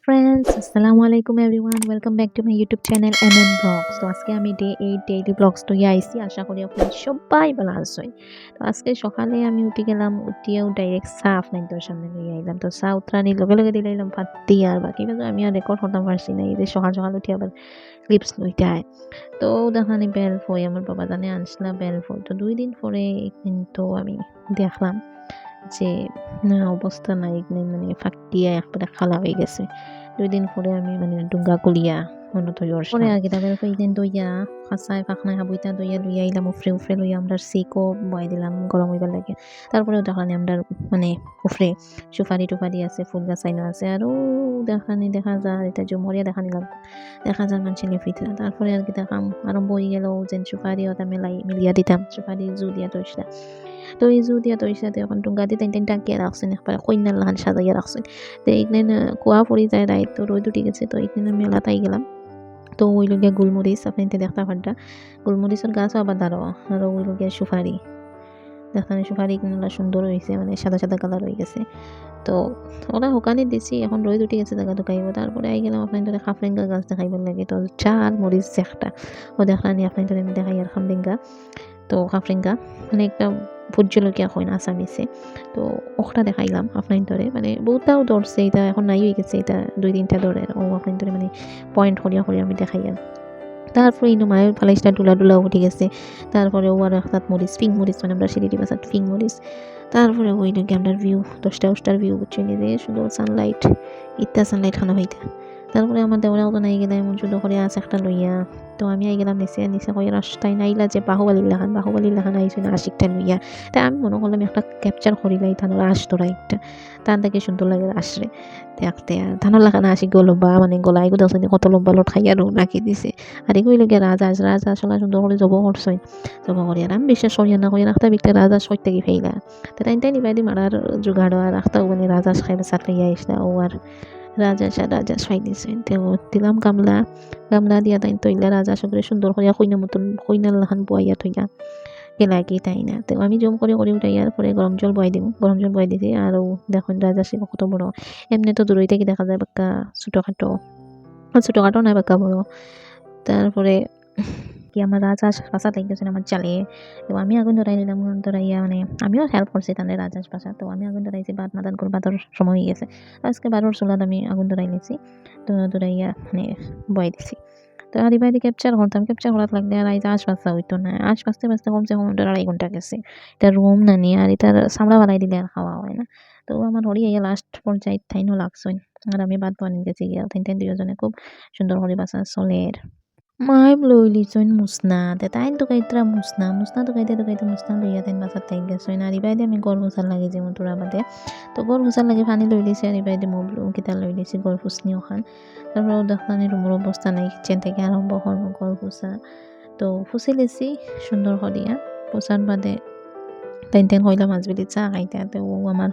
friends, assalamu alaikum everyone. Welcome back to my YouTube channel MM Vlogs. তো আজকে আমি day 8 daily blogs তো আইছি। আশা করি আপনারা সবাই ভালো আছেন। তো আজকে সকালে আমি উঠে গেলাম, উঠিয়েও ডাইরেক্ট চা আপনাদের সামনে লইয়া আইলাম। তো চা উতরানির লগে লগে দিলাম ফাত্তি আর বাকি বাজে আমি আর রেকর্ড করতে পারছি না। এই যে সকাল সকাল উঠে আবার ক্লিপস লইতে হয়। তো দেখানি বেল ফই আমার বাবা জানে আনছিলা বেল ফই। তো 2 দিন পরে কিন্তু আমি দেখলাম যে না অবস্থা নাই মানে ফাটিয়া একবারে খালা হয়ে গেছে। 2 দিন পরে আমি মানে ডুঙ্গা কুলিয়া মনে তো পরে আর কি তারপরে কইদিন দইয়া খাঁচায় পাখনায় হাবুইতা দইয়া লইয়া আইলাম উফরে লইয়া আমরা সিকো বয় দিলাম গরম হইবার লাগে। তারপরেও দেখানি আমরা মানে উফরে সুপারি টুপারি আছে ফুল গাছ আইনা আছে আরও দেখা যায় এটা জমরিয়া দেখানি লাগবে দেখা যায় মানুষের ভিতরে। তারপরে আর কি দেখাম আরম্ভ হয়ে গেল যেন সুপারি ওটা মিলিয়া দিতাম সুপারি জু দিয়া তৈসলা। তো এই জু দিয়া তৈসাতে এখন টুঙ্গা দিয়ে টাইন টাকিয়ে রাখছেন একবার কইনার লাহান সাজাইয়া রাখছেন। তো এইখানে কুয়া পড়ি যায় রাইত তো রোদ উঠে গেছে। তো এইখানে মেলা তাই গেলাম। তো ওই লগিয়া গোলমরিচ আপনি দেখতে পারটা গোলমরিচের গাছও আবার দাঁড়ো আর ওই লগিয়া সুপারি দেখানে সুপারি কিনলা সুন্দর হয়েছে মানে সাদা সাদা কালার হয়ে গেছে। তো ওরা হোকানি দিছি এখন রোদ উঠে গেছে জায়গা ঢুকাইব। তারপরে আই গেলাম আপনার ধরে খাফরেঙ্গা গাছ দেখাইবার লাগে। তো চাল মরিচ একটা ও দেখানি আপনার ধরে আমি দেখাই আর খামরেঙ্গা। তো খাফরেঙ্গা মানে একটা ভোট জলকীয়া হয় না আসামিছে। তো ওখটা দেখাইলাম আপনার ধরে মানে বহুতটাও ধরছে এটা এখন নাই হয়ে গেছে এটা 2-3টা ধরে ও আপনার ধরে মানে পয়েন্ট করিয়া আমি দেখাইলাম। তারপরে ইনো মায়ের ফালাইসটা ডুলা উঠে গেছে। তারপরে ও আর একটা মরিচ পিঙ্ক মরিচ মানে আমরা সিলেটি ভাষাত পিঙ্ক মরিচ। তারপরে ওই নাকি আমরা ভিউ 10টা ভিউ বুঝছি যে সুন্দর সানলাইট ইত্যা সানলাইট খানা হইতা। তারপরে আমার দেওয়ারাও তো নাই গেলে এমন শুধু করে আছে একটা লইয়া। তো আমি আই গেলাম নিচে কই রাস্তায় নাইলা যে বাহুবালির লাহান আইসি না আশিকটা লইয়া। তাই আমি মনে করলাম একটা ক্যাপচার করিলাই থানোর আস তোরা একটা তার দেখে সুন্দর লাগে আসরে দেখতে আর থানোর লাগানো আশিক লম্বা মানে গলা এগুলো কত লম্বা লোট খাইয়া রাখি দিছে। আর এগুলো লোকে রাজা আসলে সুন্দর করে জব করছই জব করি আর আমি বিশ্বাস করি না করি রাখতে বিকতে রাজা সইতে কি ফেইলা তো তাই নিবাই দি মারার জোগাড় আর রাখতে মানে রাজা খাইবে সাথে আইসলা ও আর রাজা খাই দিছে। তো দিলাম গামলা দিয়া তাই তৈলা রাজা সবরে সুন্দর করিয়া কইনা মতন কইনার লাহান বইয়া থইয়া গেলাকি তাই না। তো আমি জম করে উঠাইয়ার পরে গরম জল বয় দিছি আর দেখুন রাজা সে কত বড় এমনি তো দূরই থেকে দেখা যায় বাক্কা ছোটখাটো নয় বাক্কা বড়। তারপরে কি আমার রাজহাঁস বাসা থেকে গেছে আমার চালে। তো আমি আগুন ধরাই নিলাম ধরাইয়া মানে আমিও হেল্প করছি তাহলে রাজহাঁস বাসা। তো আমি আগুন ধরাইছি ভাত মাদান করে ভাতর সময় হয়ে গেছে। আজকে 12র চুলাত আমি আগুন ধরাই নিয়েছি। তো ধরাইয়া মানে বয় দিছি। তো আদিবাদি ক্যাপচার করার লাগলে আর এই যে আশপাশটা হইতো না বাঁচতে কমসে কম 2.5 ঘন্টা গেছে। এটা রুম না নিয়ে আর এটার চামড়া বানাই দিলে আর খাওয়া হয় না। তো আমার হরি এই লাস্ট পর্যায়ে তাইনও লাগছই আর আমি ভাত বানিয়ে গেছি গিয়া তাই দুজনে খুব সুন্দর করে বাসা চলের মাইম লই লিছইন মুসনা তাইন তো কাইতরা মুসনা তো কাইতে মুসনা লইয়া তাইন বাসার তাই গেছইন আর ইবাইদে আমি গড় হুসার লাগে যে তোরা বাদে। তো গড় হুসার লাগে পানি লই লিছি আর ইবাইদে মোবলু কিতা লই লিছি গড় ফুসনি ওখান। তারপর দেখলাম রুমের অবস্থা নাই কিচেন থেকে আরম্ভ করবো গড় ফুসা। তো ফুসি লিছি সুন্দর করিয়া পোষার বাদে তাইন হইলাম মাছবেলি চা খাইতে। তো ও আমার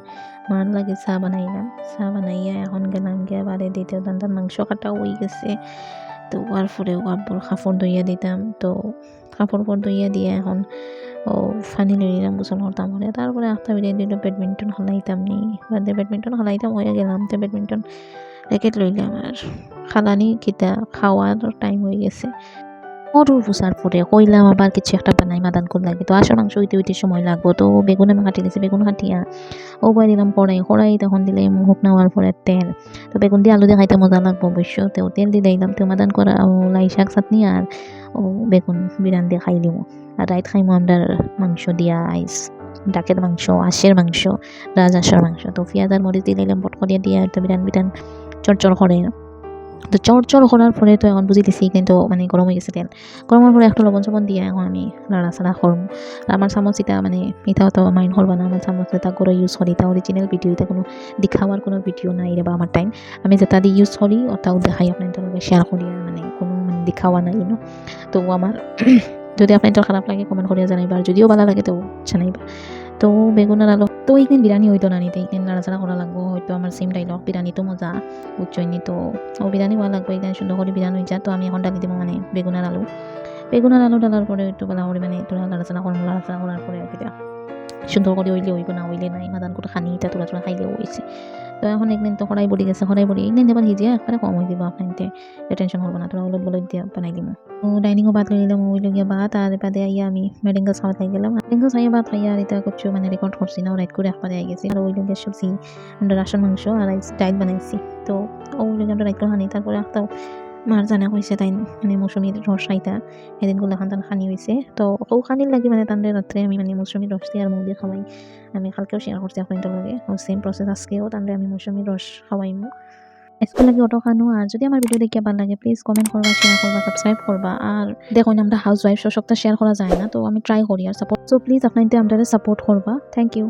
মার লাগে চা বানাইয়া এখন গেলাম গিয়া বাড়ি দ্বিতীয় দান্তার মাংস কাটা হয়ে গেছে। তো হওয়ার পরে আব্বুর কাপড় ধুইয়া দিতাম। তো কাপড় ধুইয়া দিয়ে এখন ফানি লই নিলাম গোসল করতাম করে। তারপরে আটটা বেরিয়ে দিল ব্যাডমিন্টন খেলাইতাম নি বাদে ব্যাডমিন্টন খেলাইতাম হয়ে গেলাম। তো ব্যাডমিন্টন র্যাকেট লইলাম আর খালানি কিতা খাওয়ার টাইম হয়ে গেছে। গরুর ফুসার পরে কইলাম আবার কিছু একটা বানাই মাদান কর লাগে। তো আসল মাংস হইতে সময় লাগবো। তো বেগুন আমি কাটি দিয়েছি বেগুন কাটিয়া বয় দিলাম কড়াই তখন দিলে মুখ নেওয়ার পরে তেল। তো বেগুন দিয়ে আলু দিয়ে খাইতে মজা লাগবো অবশ্য। তো তেল দিয়ে দিলাম তো মাদান করা লাই শাক চাটনি আর বেগুন বিরান দিয়ে খাইলিমো। আর রাইত খাইমো আমরা মাংস দিয়া আইস ডাকের মাংস আশের মাংস রাজহাঁসের মাংস। তো পেঁয়াজ আর মরিচ দিয়ে দিলাম বট করিয়া দিয়ে একটা বিরান চড়চড় করে। তো চড়চড় করার পরে তো এখন বুঝিতেছি কিন্তু মানে গরম হয়ে গেছে তেল। গরমের পরে একটা লবণ দিয়ে এখন আমি নাড়াচাড়া করবো। আর আমার চামচ এটা মানে এটাও তো মাইন্ড করবা না আমার চামচ এটা করে ইউজ করি এটা অরিজিনাল ভিডিও এটা কোনো দেখাবার কোনো ভিডিও নাই রে বা আমার টাইম আমি যেটা দিয়ে ইউজ করি ওটাও দেখাই আপনার শেয়ার করি আর মানে কোনো মানে দেখাওয়া নাই তো আমার যদি আপনার খারাপ লাগে কমেন্ট করিয়া জানাইবা আর যদিও ভালো লাগে তো জানাইবা। তো বেগুন আর আলু তো এইদিন বিরিয়ানি হইতো না নিতে এইদিন নাড়াচাড়া করা লাগবো হয়তো আমার সেম ডাইলগ বিরিয়ানি তো মজা বুঝছইনি। তো বিরিয়ানি ভালো লাগবে এইদিন সুন্দর করে বিরিয়ানি হয়ে যায়। তো আমি এখন ডালি দিব মানে বেগুন আর আলু ডালার পরে একটু ভালো করে মানে একটু নাড়াচাড়া করার পরে আর কি সুন্দর করে হইলে হইব না হইলে নাই মাদান করে খানি এটা তোরা তোরা খাইলেও হয়েছে। তো এখন একদিন তো কড়াই বলি গেছে কড়াই বলি একদিন এবার হিজিয়া একবারে কম হয়ে দিব আপনাকে টেনশন করবো না তোরা উলট বলট দিয়া বানাই দিব। তো ডাইনিংও ভাত লই গেলাম ওই লগিয়া ভাত আর বাদে আইয়া আমি মেডেঙ্গাস খাওয়াত লাগি গেলাম মেডেঙ্গাস আইয়া ভাত খাইয়া আর এটা করছো মানে রেকর্ড করছি না রাইট করে একবারে আই গেছি আর ওই লগিয়া সবজি আমরা রাসন মাংস আর ডাইল বানাইছি। তো ওই লগিয়া আমরা রাইট করে খানি তারপরে একটা মার জানা কইছে তাই মানে মৌসুমীর রস খাইতা এদিনগুলো এখন তান খানি হয়েছে তো ও খানির লাগি মানে তাদের রাত্রে আমি মানে মৌসুমীর রস দিয়ে আর মুখ দিয়ে খাওয়াই আমি কালকেও শেয়ার করছি আপনাদের লগে ও সেম প্রসেস আজকেও তাদের আমি মৌসুমীর রস খাওয়াইমু আজকে লাগি অটো খানো আর যদি আমার ভিডিও দেখিয়া ভালো লাগে প্লিজ কমেন্ট করবা শেয়ার করবা সাবস্ক্রাইব করবা আর দেখুন আমরা হাউস ওয়াইফ সবটা শেয়ার করা যায় না তো আমি ট্রাই করি আর সাপোর্ট সো প্লিজ আপনাদের আমরা সাপোর্ট করবা থ্যাংক ইউ।